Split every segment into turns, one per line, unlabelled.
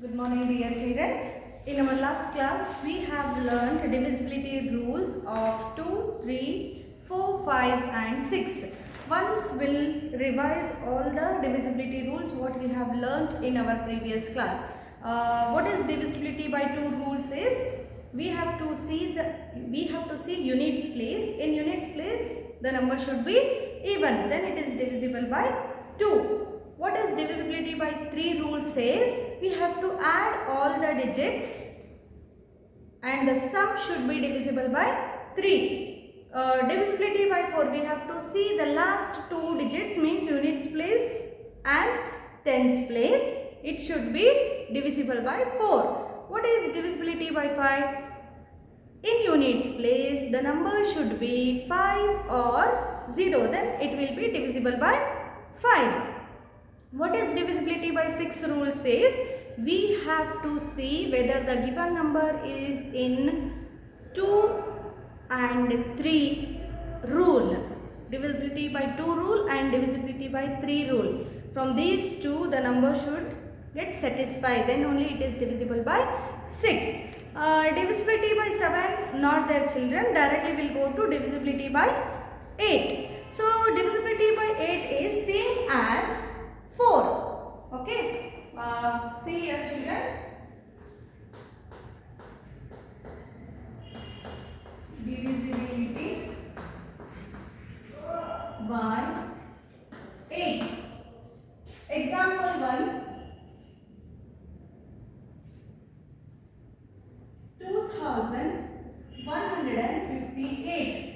Good morning, dear children. In our last class, we have learned divisibility rules of 2, 3, 4, 5 and 6. Once we'll revise all the divisibility rules what we have learned in our previous class. What is divisibility by 2 rules is we have to see units place. In units place, the number should be even. Then it is divisible by 2. What is divisibility by 3 rule says we have to add all the digits and the sum should be divisible by 3. Divisibility by 4, we have to see the last 2 digits means units place and tens place. It should be divisible by 4. What is divisibility by 5? In units place, the number should be 5 or 0. Then it will be divisible by 5. What is divisibility by 6 rule says we have to see whether the given number is in 2 and 3 rule. Divisibility by 2 rule and divisibility by 3 rule. From these two the number should get satisfied, then only it is divisible by 6. Divisibility by 7 not there children, directly will go to divisibility by 8. So divisibility by 8 is same as 4. Okay. See here children. Divisibility by 8. Example 1. 2158.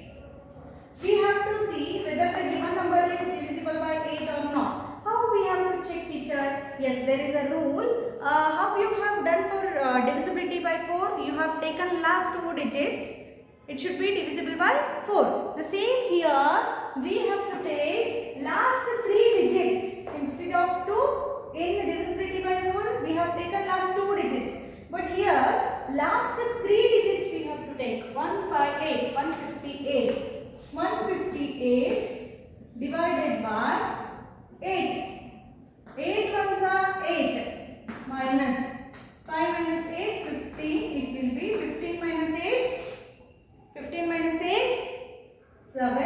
We have to see whether the given number is divisible by 8 or not. How we have to check, teacher? Yes, there is a rule. How you have done for divisibility by 4? You have taken last 2 digits. It should be divisible by 4. The same here, we have to take last 3 digits instead of 2. In divisibility by 4, we have taken last 2 digits. But here, last 3 digits we have to take. 158, 158. 158 divided by 8. 8 ones are 8 minus 5 minus 8, 15. It will be 15 minus 8. 15 minus 8, 7.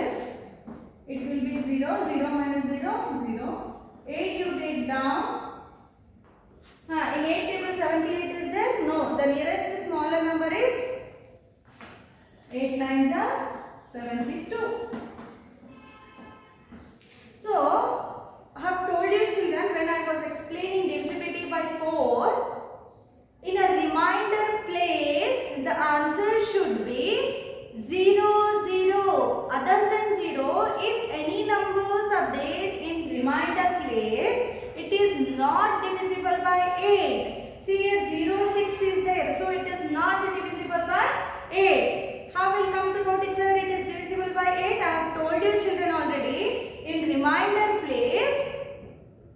It will be 0. 0 minus 0, 0. 8 you take down. In 8 table 78 is there? No. The nearest smaller number is 8 nines are 72. So, I have told you children when I was explaining divisibility by 4, in a reminder place the answer should be 0, 0. Other than 0, if any numbers are there in reminder place, it is not divisible by 8. See here 0, 6 is there, so it is not divisible by 8. How will come to know, teacher, it is divisible by 8? I have told you children already. In reminder place,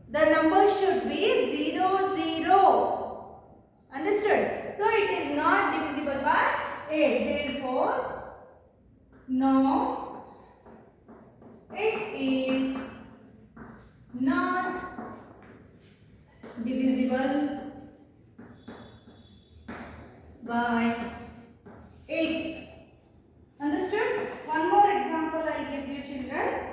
the number should be 0, 0. Understood? So it is not divisible by 8. Therefore, no, it is not divisible by 8. Understood? One more example I will give you children.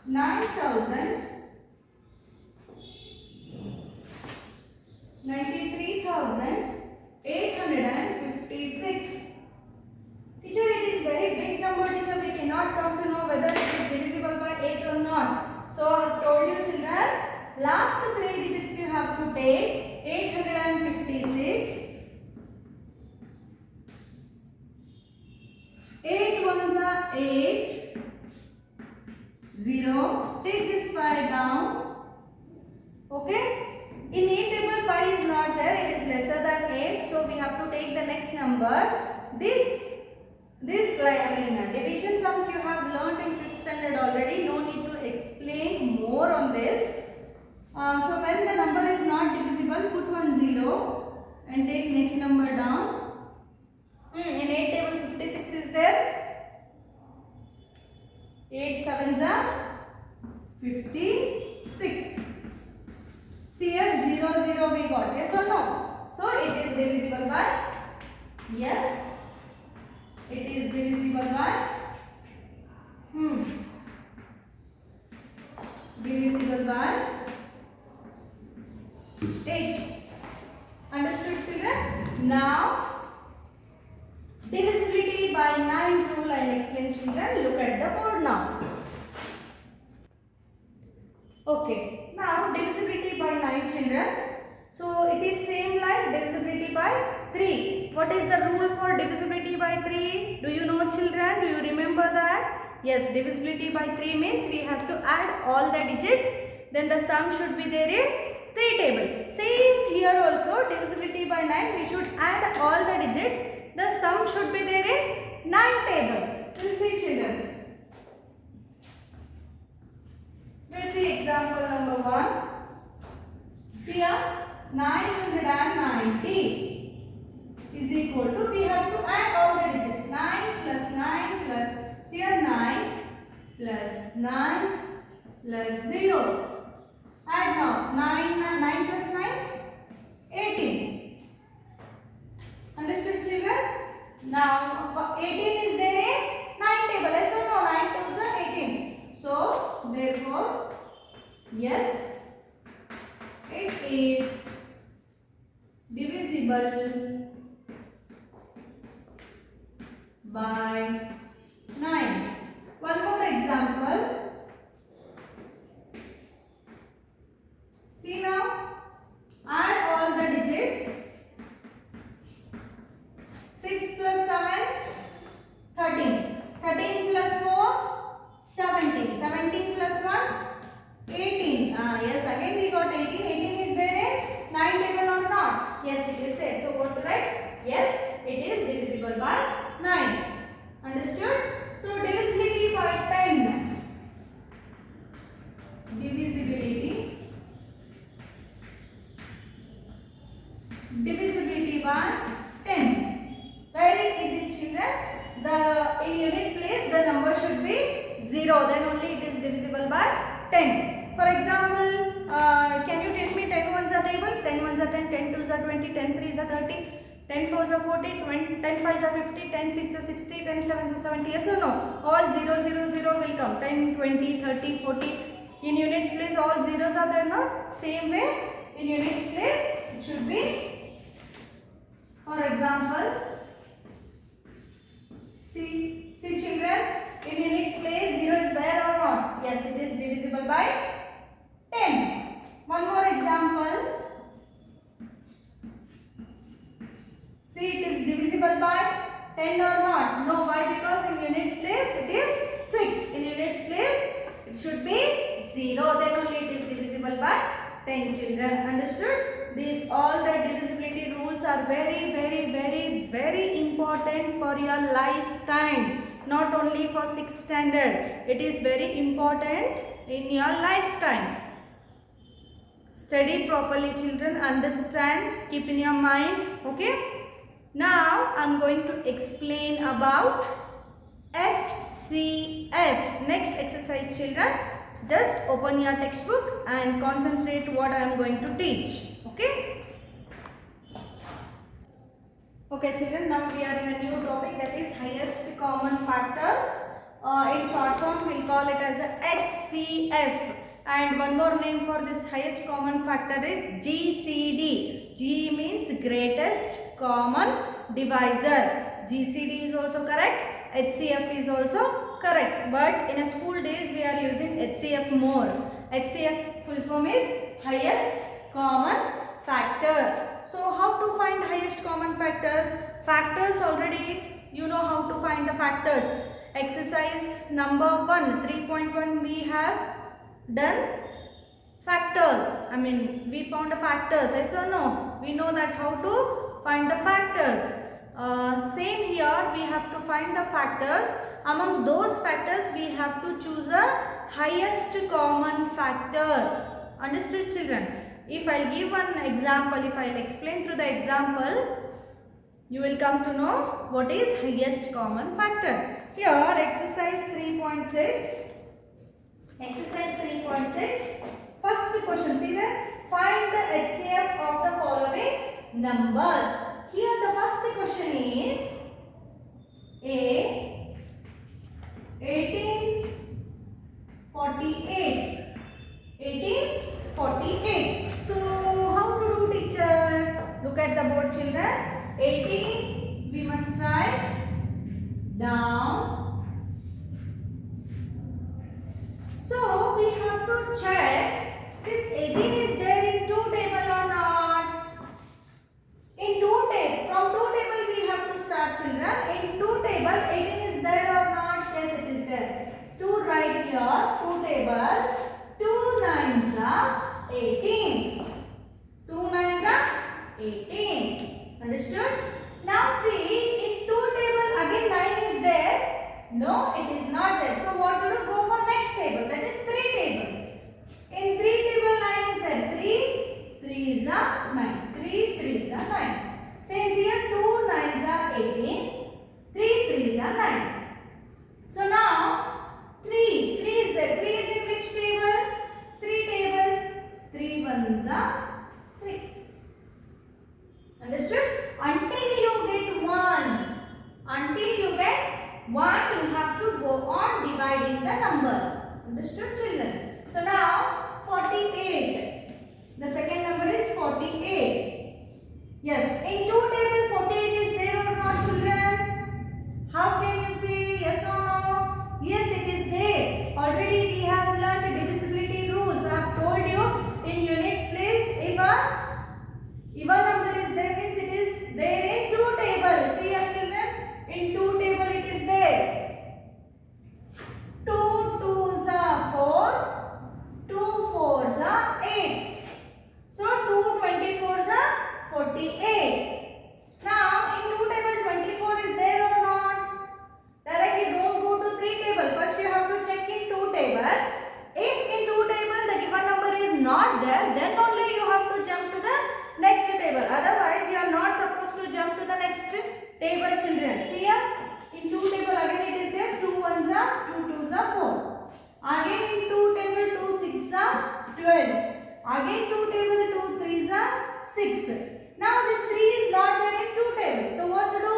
93,856. Teacher, it is very big number, teacher. We cannot come to know whether it is divisible by 8 or not. So I have told you children, last 3 digits you have to take. 856. 8 ones are 8. 0. Take this 5 down. Okay. In 8 table 5 is not there. It is lesser than 8. So we have to take the next number. Division sums you have learnt in 5th standard already. No need to explain more on this. So when the number is not divisible, put 1 0 and take next number down. In 8 table 56 is there. 8 sevens are 56. See here 0, 0 we got. Yes or no? So it is divisible by, yes, it is divisible by, divisible by 8. Understood, children? Now, divisibility by 9 rule I will explain, children. Look at the board now. Okay, now divisibility by 9, children. So it is same like divisibility by 3. What is the rule for divisibility by 3? Do you know, children? Do you remember that? Yes, divisibility by 3 means we have to add all the digits. Then the sum should be there in 3 table. Same here also, divisibility by 9, we should add all the digits. The sum should be there in 9 table. We'll see, children. Let's see example number 1. See here, 990 is equal to, we have to add all the digits. 9 plus 9 plus, see here, 9 plus 9 plus 0. Add now, 9 plus 9, 18. Understood, children? Now, 18 is there in 9 table. Yes or no? 9 2s are 18. So, therefore, yes, it is divisible by 9. One more example. See now, add all the digits. 6 plus 7, 13. 13 plus 4, 17. 17 plus 1, 18. Yes, again we got 18. 18 is there in 9 table or not? Yes, it is there. So what to write? Yes, it is divisible by 9. Understood? So divisibility by 10. Divisibility by 10. Very easy, children. In unit place the number should be 0. Then only it is divisible by 10. For example, can you tell me 10 ones are table? 10 ones are 10, 10 twos are 20, 10 threes are 30, 10 fours are 40, 10 fives are 50, 10 sixes are 60, 10 sevens are 70. Yes or no? All 0, 0, 0 will come. 10, 20, 30, 40. In units place all zeros are there, no? Same way in units place it should be. For example, see children, in units place 0 is there or not? Yes, it is divisible by 10. One more example. See, it is divisible by 10 or not? No, why? Because in units place it is 6. In units place it should be 0. Then only it is divisible by 10, children. Understood? These all the divisibility rules are very, very, very, very important for your lifetime. Not only for 6th standard. It is very important in your lifetime. Study properly, children. Understand. Keep in your mind. Okay. Now, I am going to explain about HCF. Next exercise, children. Just open your textbook and concentrate what I am going to teach. Okay. Okay, children. Now we are in a new topic, that is highest common factors. In short form, we will call it as a HCF. And one more name for this highest common factor is GCD. G means greatest common divisor. GCD is also correct. HCF is also correct. But in a school days we are using HCF more. HCF full form is highest common factor. So how to find highest common factors? Factors already you know how to find the factors. Exercise number 1, 3.1 we have done factors. We found the factors. Yes or no? We know that how to find the factors. Same here, we have to find the factors. Among those factors, we have to choose a highest common factor. Understood, children? If I give one example, if I explain through the example, you will come to know what is highest common factor. Here, exercise 3.6. Exercise 3.6. First question, see there. Find the HCF numbers. Here the first question is A 1848. 1848. So how to do, teacher? Look at the board, children. 18 we must write down. So we have to check this 18 is there in 2 table or not. In 2 table, from 2 table we have to start, children. In 2 table 18 is there or not? Yes, it is there. To write here 2 table, 2 nines are 18. 2 nines are 18. Understood? Now see, in 2 table again 9 is there. No, it is not there. So what to do? Go for next table, that is 3 table. In 3 table 9 is there. 3 3s are 9. 3 3s are 9. Since here 2 9s are 18, 3 3s are 9. So now 3 is there. 3 is in which table? 3 table. 3 1s are 3. Understood? Until you get 1. Until you get 1, you have to go on dividing the number. Understood, children? So now 48. The second number is 48. Yes, in 2 table 48 is there or not, children? How can you say yes or no? Yes, it is there. Already we have learned divisibility rules. I have told you in units place, if a even number is there means it is there in 2 tables. See here, children, in 2 table it is there. 2 2s are 4, 2 4s are 8. So 2 24s are 48. Now in 2 table 24 is there or not? Directly don't go to 3 table. First you have to check in 2 table. If in 2 table the given number is not there, then only you have to jump to the next table. Otherwise you are not supposed to jump to the next table, children. See here, in 2 table again it is there. 2 1s are 2 2s are 4. Again in 2 table 2 6s are 12. Again 2 table 2 3s are 6. Now this 3 is not there in 2 table. So what to do?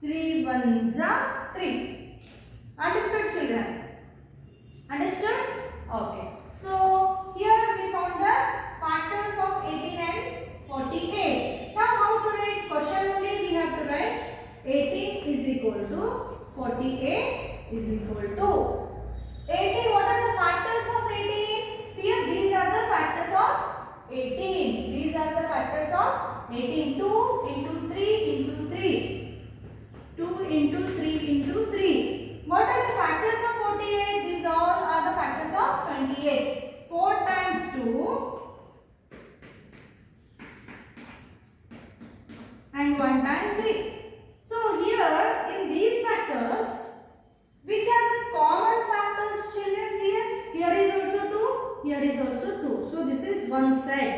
3 1s are 3. Understood, children? Understood? Okay. So here we found the factors of 18 and 48. Now how to write? Question only we have to write 18 is equal to 48 is equal to 18. What are the factors of 18? See here, these are the factors of 18. These are the factors of 18. 2 into 3 into 3. 2 into 3 into 3. What are the factors of 48? These all are the factors of 28. 4 times 2 and 1 times 3. So here in these factors, which are the common factors, children? Here, here is also 2, here is also 2. So this is one set.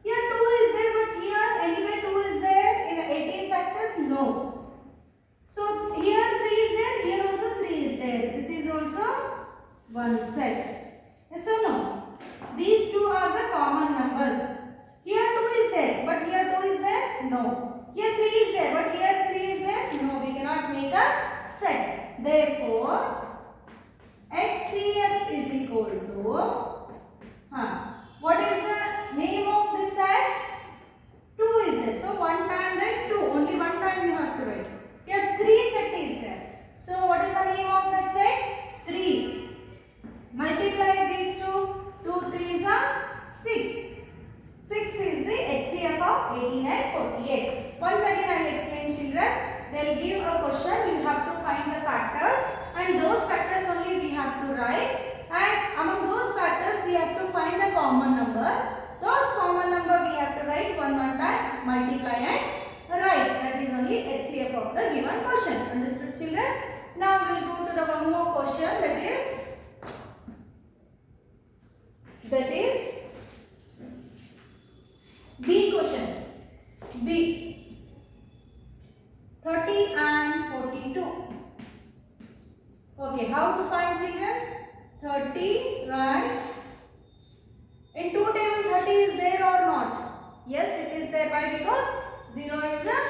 Here 2 is there, but here anyway 2 is there in 18 factors? No. So here 3 is there, here also 3 is there. This is also one set. Yes or no? These two are the common numbers. Here 2 is there, but here 2 is there? No. Here 3 is there, but here 3 is there? No, we cannot make a set. Therefore, HCF is equal to, what is the name of this set? 2 is there. So 1 time write 2. Only 1 time you have to write. Here 3 set is there. So what is the name of that set? 3. Multiply these two. 2 3s are 6. 6 is the HCF of 18 and 48. Once again I will explain, children. They will give a question. You have to find the factors, and those factors only we have to write. And among those factors we have to find the common numbers. Those common number we have to write one time, multiply and write. That is only HCF of the given question. Understood, children? Now we will go to the one more question, that is B question. B 30 and 42. Okay, how to find, children? 30, right? In 2 table 30 is there or not? Yes, it is there. Why? Because 0 is a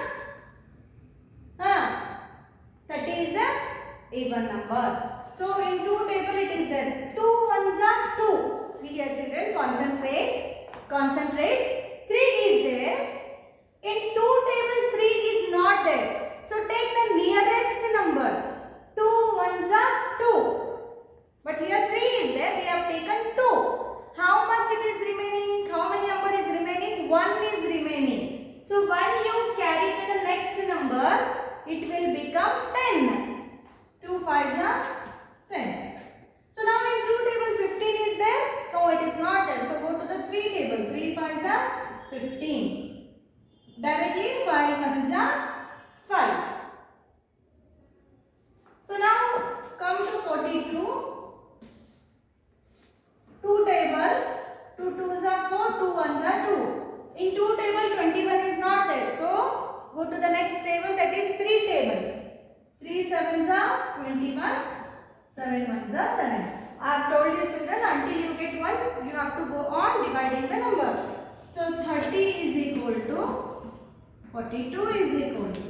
30 is a even number. So in 2 table it is there. 2 ones are 2. See here children, concentrate. 3 is there. In 2 table 3 is not there. So take the nearest number. 2 ones are 2. But here 3 is there. We have taken 2. How much it is remaining? How many number is remaining? 1 is remaining. So when you carry to the next number, it will become 10. 2 5s are 10. So now in 2 table 15 is there? No, it is not there. So go to the 3 table. 3 5s are 15. Directly 5 1s are 5. So now come to 42. 2 table. 2 2s are 4. 2 1s are 2. In 2 table 21 is not there. So go to the next table, that is 3 table. 3 7s are 21. 7 1s are 7. I have told you children, until you get 1, you have to go on dividing the number. So 30 is equal to 42 is equal to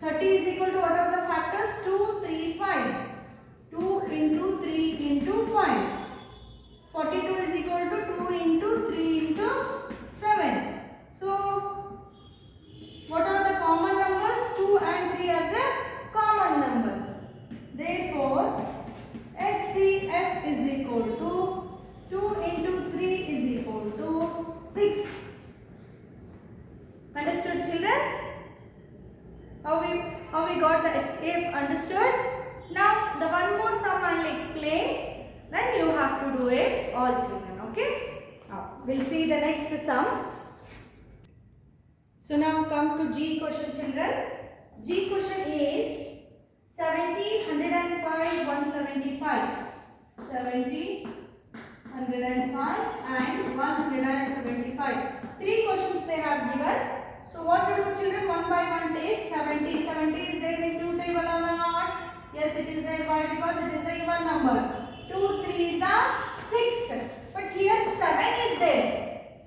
30 is equal to what are the factors? 2 3 5. 2 into 3 into 5. 42 is equal to 2 into 3 into 7. So what are the common numbers? 2 and 3 are the common numbers. Therefore, HCF is equal to 2 into 3 is equal to 6. Understood children? How we got the HCF understood? Now the one more sum I will explain. Then you have to do it all children. Okay? Now we'll see the next sum. So now come to G question children. G question is 70, 105, 175. 70, 105 and 175. 3 questions they have given. So what to do children? One by one take 70. 70 is there in 2 table or not? Yes, it is there. Why? Because it is a even number. 2 3s are 6. But here 7 is there.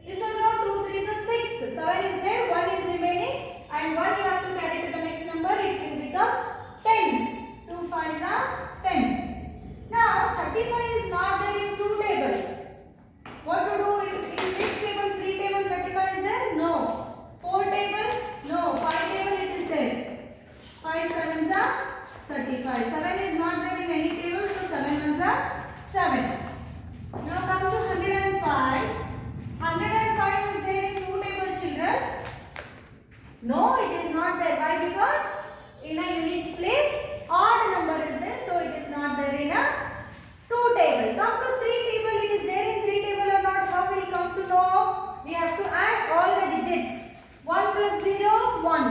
Yes or no? 2 3s are 6. 7 is there. 1 is remaining. And 1 you have to carry to the next number. It will become 10. 2 5s are 10. Now 35 is not there in 2 table. What to do? In which table? 3 table 35 is there? No. 4 table? No. 5 table it is there. 5 7s are 35. 7 is not there in any table. So 7 ones are 7. Now come to 105. 105 is there in 2 table children? No, it is not there. Why? Because in a units place odd number is there. So it is not there in a 2 table. Come to 3 table. It is there in 3 table or not? How will come to know? We have to add all the digits. 1 plus 0, 1.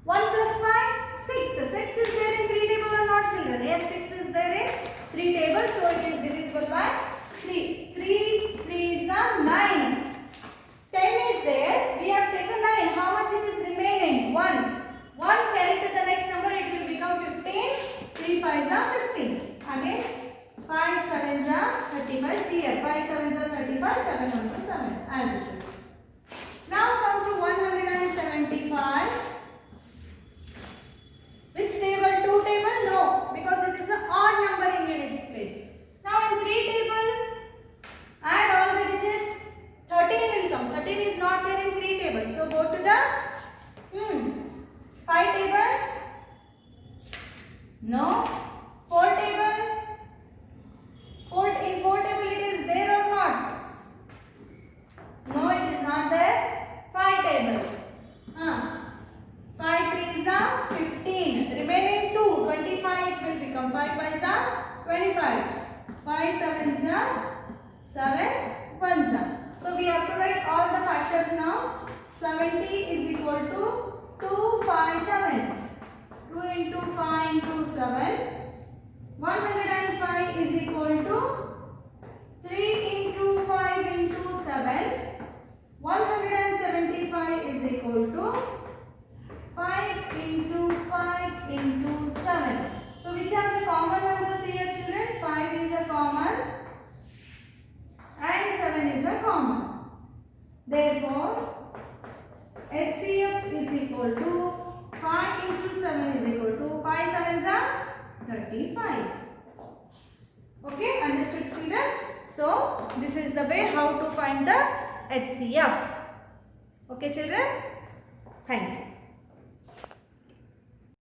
1 plus 5, 6. 6 is there in 3 table or not children? Yes, 6 is there in 3 table. So it is divisible by 3. 3 3s are 9. 10 is there. We have taken 9. How much it is remaining? 1. 1 carry to the next number. It will become 15. 3 5s are 15. Again 5 7s are 35. See here. 5 7s are 35. 7 1s are 7. As it is. Now come to 175. Which table? 2 table? No. Because it is an odd number in units place. Now in 3 table, add all the digits. 13 will come. 13 is not there in 3 table. So go to the 5 table. No. 4 table. In 4 table it is there or not? No, it is not there. 5 table. 5 3s are 15. Remaining 2. 25 will become 5 5s are 25. 5 7s are 7 1s are. So we have to write all the factors now. 70 is equal to 2 5 7. 2 into 5 into 7. 105 is equal to 3 into 5 into 7. 175 is equal to 5 into 5 into 7. So which are the common numbers here children? 5 is a common and 7 is a common. Therefore HCF is equal to 5 into 7 is equal to 5 sevens are 35. Okay, understood children? So this is the way how to find the HCF. Okay children? Thank you.